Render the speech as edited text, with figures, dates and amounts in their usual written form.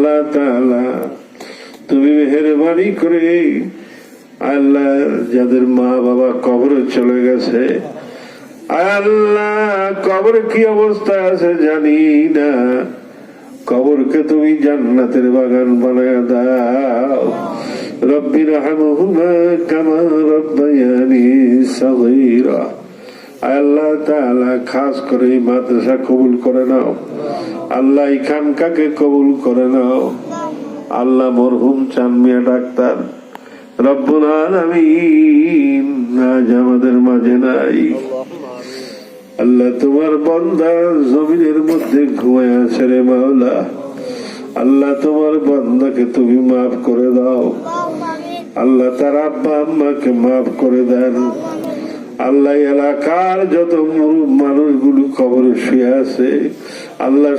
আল্লাহ তাআলা তুমি মেহেরবানি করে আল্লাহ যাদের মা বাবা কবরে চলে গেছে, আল্লাহ কবর কি অবস্থা আছে জানি না, কবরকে তুমি জান্নাতের বাগান বানায় দাও। রব্বি রহমহুমা কামা রব্বায়ানি সগীরা। আল্লাহ তাআলা খাস করে মাদ্রাসা কবুল করে নাও আল্লাহ, খানকাকে কবুল করে নাও আল্লাহ। মরহুম চাঁদ মিয়া ডাক্তার রব্বুল আলামিন আজ আমাদের মাঝে নাই আল্লাহ। তোমার বান্দা জমিনের মধ্যে ঘুমায় আছে রে মাওলা, আল্লাহ তোমার বান্দাকে তুমি মাফ করে দাও আল্লাহ। তার আব্বা আম্মাকে মাফ করে দেন আল্লাহ। এলাকার যত মানুষগুলো কবরে শুয়ে আছে আল্লাহ